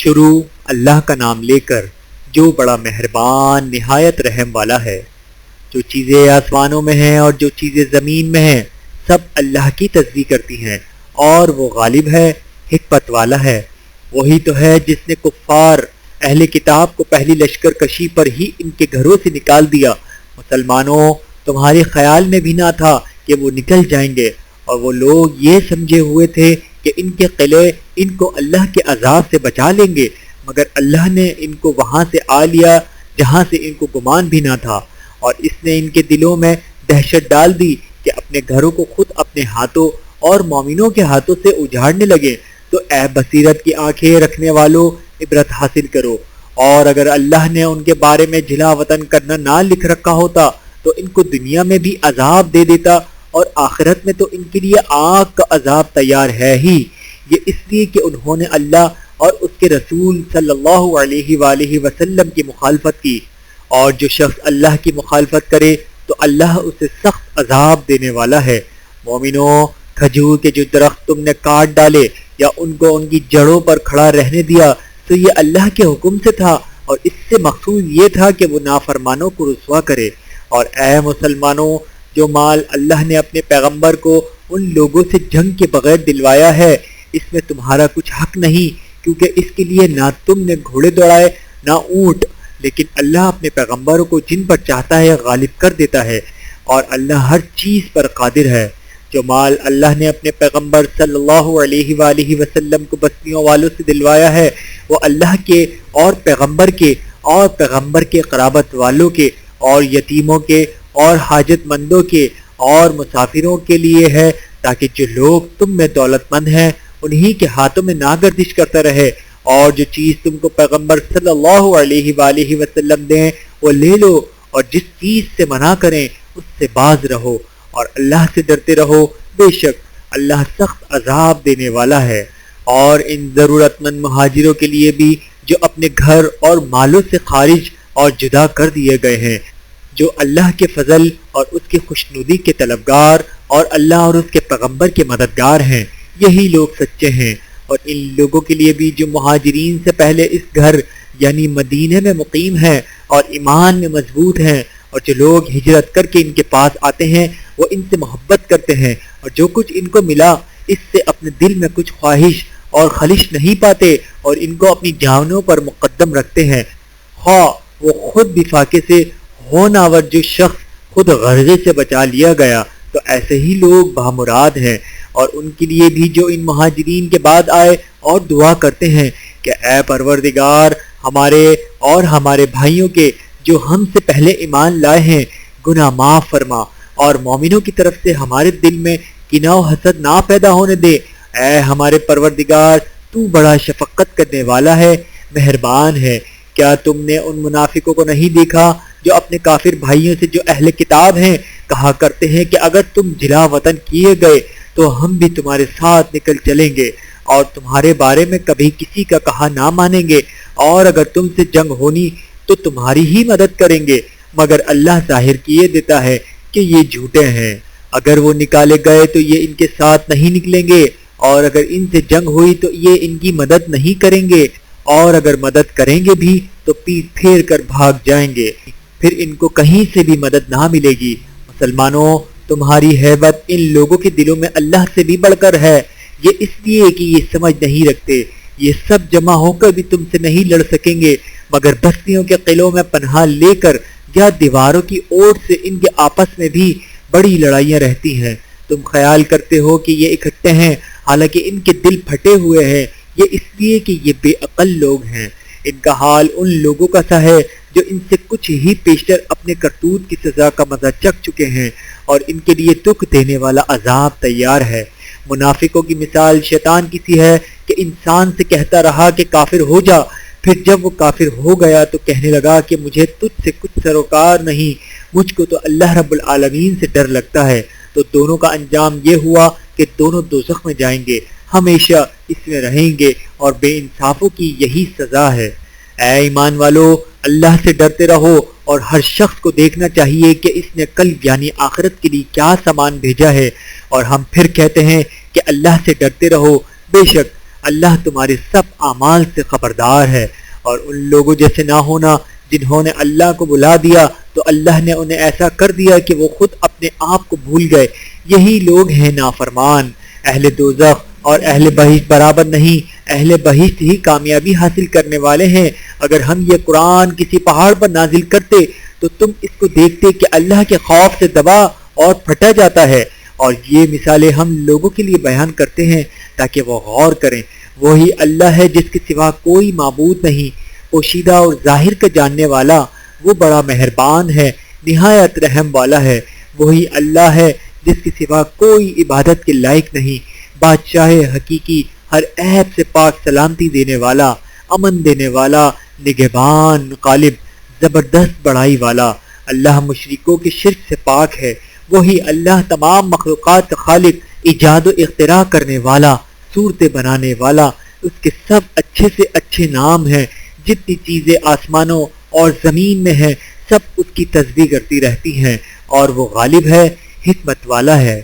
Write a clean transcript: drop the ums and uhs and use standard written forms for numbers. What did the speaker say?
شروع اللہ کا نام لے کر جو بڑا مہربان نہایت رحم والا ہے۔ جو چیزیں آسمانوں میں ہیں اور جو چیزیں زمین میں ہیں سب اللہ کی تصدیق کرتی ہیں، اور وہ غالب ہے، حکمت والا ہے۔ وہی تو ہے جس نے کفار اہل کتاب کو پہلی لشکر کشی پر ہی ان کے گھروں سے نکال دیا۔ مسلمانوں، تمہارے خیال میں بھی نہ تھا کہ وہ نکل جائیں گے، اور وہ لوگ یہ سمجھے ہوئے تھے کہ ان کے قلعے ان کو اللہ کے عذاب سے بچا لیں گے، مگر اللہ نے ان کو وہاں سے آ لیا جہاں سے ان کو گمان بھی نہ تھا، اور اس نے ان کے دلوں میں دہشت ڈال دی کہ اپنے گھروں کو خود اپنے ہاتھوں اور مومنوں کے ہاتھوں سے اجاڑنے لگے۔ تو اے بصیرت کی آنکھیں رکھنے والوں، عبرت حاصل کرو، اور اگر اللہ نے ان کے بارے میں جلا وطن کرنا نہ لکھ رکھا ہوتا تو ان کو دنیا میں بھی عذاب دے دیتا، اور آخرت میں تو ان کے لیے آگ کا عذاب تیار ہے ہی۔ یہ اس لیے کہ انہوں نے اللہ اور اس کے رسول صلی اللہ علیہ وآلہ وسلم کی مخالفت کی، اور جو شخص اللہ کی مخالفت کرے تو اللہ اسے سخت عذاب دینے والا ہے۔ مومنوں، کھجور کے جو درخت تم نے کاٹ ڈالے یا ان کو ان کی جڑوں پر کھڑا رہنے دیا تو یہ اللہ کے حکم سے تھا، اور اس سے مقصود یہ تھا کہ وہ نافرمانوں کو رسوا کرے۔ اور اے مسلمانوں، جو مال اللہ نے اپنے پیغمبر کو ان لوگوں سے جنگ کے بغیر دلوایا ہے اس میں تمہارا کچھ حق نہیں، کیونکہ اس کے لیے نہ تم نے گھوڑے دوڑائے نہ اونٹ، لیکن اللہ اپنے پیغمبروں کو جن پر چاہتا ہے غالب کر دیتا ہے، اور اللہ ہر چیز پر قادر ہے۔ جو مال اللہ نے اپنے پیغمبر صلی اللہ علیہ وآلہ وسلم کو بستیوں والوں سے دلوایا ہے وہ اللہ کے اور پیغمبر کے قرابت والوں کے اور یتیموں کے اور حاجت مندوں کے اور مسافروں کے لیے ہے، تاکہ جو لوگ تم میں دولت مند ہیں انہی کے ہاتھوں میں نہ گردش کرتا رہے، اور جو چیز تم کو پیغمبر صلی اللہ علیہ وآلہ وسلم دیں وہ لے لو، اور جس چیز سے منع کریں اس سے باز رہو، اور اللہ سے ڈرتے رہو، بے شک اللہ سخت عذاب دینے والا ہے۔ اور ان ضرورت مند مہاجروں کے لیے بھی جو اپنے گھر اور مالوں سے خارج اور جدا کر دیے گئے ہیں، جو اللہ کے فضل اور اس کی خوشنودی کے طلبگار اور اللہ اور اس کے پیغمبر کے مددگار ہیں، یہی لوگ سچے ہیں۔ اور ان لوگوں کے لیے بھی جو مہاجرین سے پہلے اس گھر یعنی مدینے میں مقیم ہیں اور ایمان میں مضبوط ہیں، اور جو لوگ ہجرت کر کے ان کے پاس آتے ہیں وہ ان سے محبت کرتے ہیں، اور جو کچھ ان کو ملا اس سے اپنے دل میں کچھ خواہش اور خلش نہیں پاتے، اور ان کو اپنی جانوں پر مقدم رکھتے ہیں، خواہ وہ خود بھی فاقے سے ہوناور جو شخص خود غرضے سے بچا لیا گیا، تو ایسے ہی لوگ بامراد ہیں۔ اور ان کے لیے بھی جو ان مہاجرین کے بعد آئے اور دعا کرتے ہیں کہ اے پروردگار ہمارے اور ہمارے بھائیوں کے جو ہم سے پہلے ایمان لائے ہیں گناہ معاف فرما، اور مومنوں کی طرف سے ہمارے دل میں کینہ و حسد نہ پیدا ہونے دے۔ اے ہمارے پروردگار تو بڑا شفقت کرنے والا ہے، مہربان ہے۔ کیا تم نے ان منافقوں کو نہیں دیکھا جو اپنے کافر بھائیوں سے جو اہل کتاب ہیں کہا کرتے ہیں کہ اگر تم جلا وطن کیے گئے تو ہم بھی تمہارے ساتھ نکل چلیں گے، اور تمہارے بارے میں کبھی کسی کا کہا نہ مانیں گے، اور اگر تم سے جنگ ہونی تو تمہاری ہی مدد کریں گے، مگر اللہ ظاہر کیے دیتا ہے کہ یہ جھوٹے ہیں۔ اگر وہ نکالے گئے تو یہ ان کے ساتھ نہیں نکلیں گے، اور اگر ان سے جنگ ہوئی تو یہ ان کی مدد نہیں کریں گے، اور اگر مدد کریں گے بھی تو پیٹ پھیر کر بھاگ جائیں گے، پھر ان کو کہیں سے بھی مدد نہ ملے گی۔ مسلمانوں، تمہاری ہیبت ان لوگوں کے دلوں میں اللہ سے بھی بڑھ کر ہے، یہ اس لیے کہ یہ سمجھ نہیں رکھتے، یہ سب جمع ہو کر بھی تم سے نہیں لڑ سکیں گے، مگر بستیوں کے قلعوں میں پناہ لے کر یا دیواروں کی اوٹ سے ان کے آپس میں بھی بڑی لڑائیاں رہتی ہیں۔ تم خیال کرتے ہو کہ یہ اکٹھے ہیں، حالانکہ ان کے دل پھٹے ہوئے ہیں، یہ اس لیے کہ یہ بے عقل لوگ ہیں۔ ان کا حال ان لوگوں کا سا ہے جو ان سے کچھ ہی پیشتر اپنے کرتوت کی سزا کا مزہ چکھ چکے ہیں، اور ان کے لیے دکھ دینے والا عذاب تیار ہے۔ منافقوں کی مثال شیطان کی سی ہے کہ انسان سے کہتا رہا کہ کافر ہو جا، پھر جب وہ کافر ہو گیا تو کہنے لگا کہ مجھے تجھ سے کچھ سروکار نہیں، مجھ کو تو اللہ رب العالمین سے ڈر لگتا ہے۔ تو دونوں کا انجام یہ ہوا کہ دونوں دوزخ میں جائیں گے، ہمیشہ اس میں رہیں گے، اور بے انصافوں کی یہی سزا ہے۔ اے ایمان والو، اللہ سے ڈرتے رہو، اور ہر شخص کو دیکھنا چاہیے کہ اس نے کل یعنی آخرت کے لیے کیا سامان بھیجا ہے، اور ہم پھر کہتے ہیں کہ اللہ سے ڈرتے رہو، بے شک اللہ تمہارے سب اعمال سے خبردار ہے۔ اور ان لوگوں جیسے نہ ہونا جنہوں نے اللہ کو بلا دیا تو اللہ نے انہیں ایسا کر دیا کہ وہ خود اپنے آپ کو بھول گئے۔ یہی لوگ ہیں نافرمان۔ اہل دوزخ اور اہل بہشت برابر نہیں، اہل بہشت ہی کامیابی حاصل کرنے والے ہیں۔ اگر ہم یہ قرآن کسی پہاڑ پر نازل کرتے تو تم اس کو دیکھتے کہ اللہ کے خوف سے دبا اور پھٹا جاتا ہے۔ اور یہ مثالیں ہم لوگوں کے لیے بیان کرتے ہیں تاکہ وہ غور کریں۔ وہی اللہ ہے جس کے سوا کوئی معبود نہیں، پوشیدہ اور ظاہر کا جاننے والا، وہ بڑا مہربان ہے، نہایت رحم والا ہے۔ وہی اللہ ہے جس کے سوا کوئی عبادت کے لائق نہیں، بادشاہ حقیقی، ہر عیب سے پاک، سلامتی دینے والا، امن دینے والا، نگہبان، غالب، زبردست بڑائی والا۔ اللہ مشرکوں کے شرک سے پاک ہے۔ وہی اللہ تمام مخلوقات کا خالق، ایجاد و اختراع کرنے والا، صورتیں بنانے والا۔ اس کے سب اچھے سے اچھے نام ہیں۔ جتنی چیزیں آسمانوں اور زمین میں ہیں سب اس کی تسبیح کرتی رہتی ہیں، اور وہ غالب ہے، حکمت والا ہے۔